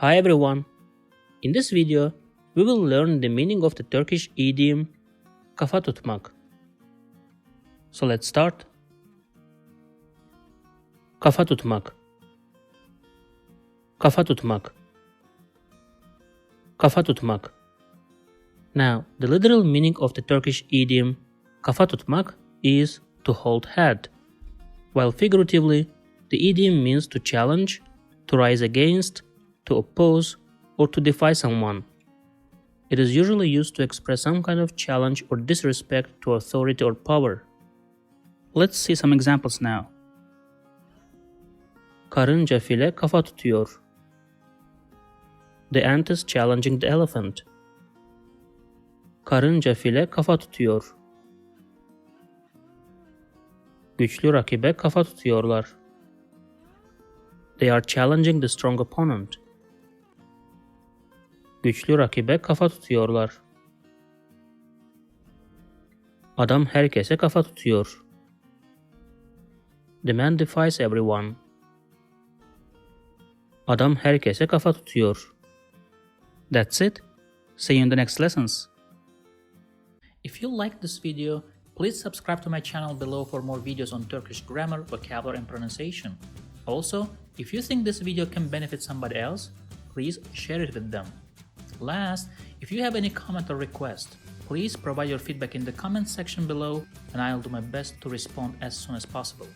Hi everyone! In this video, we will learn the meaning of the Turkish idiom Kafa Tutmak. So let's start. Kafa Tutmak. Kafa Tutmak. Kafa Tutmak. Now, the literal meaning of the Turkish idiom Kafa Tutmak is to hold head, while figuratively, the idiom means to challenge, to rise against, to oppose, or to defy someone. It is usually used to express some kind of challenge or disrespect to authority or power. Let's see some examples now. Karınca file kafa tutuyor. The ant is challenging the elephant. Karınca file kafa tutuyor. Güçlü rakibe kafa tutuyorlar. They are challenging the strong opponent. Güçlü rakibe kafa tutuyorlar. Adam herkese kafa tutuyor. The man defies everyone. Adam herkese kafa tutuyor. That's it. See you in the next lessons. If you liked this video, please subscribe to my channel below for more videos on Turkish grammar, vocabulary and pronunciation. Also, if you think this video can benefit somebody else, please share it with them. Last, if you have any comment or request, please provide your feedback in the comment section below and I'll do my best to respond as soon as possible.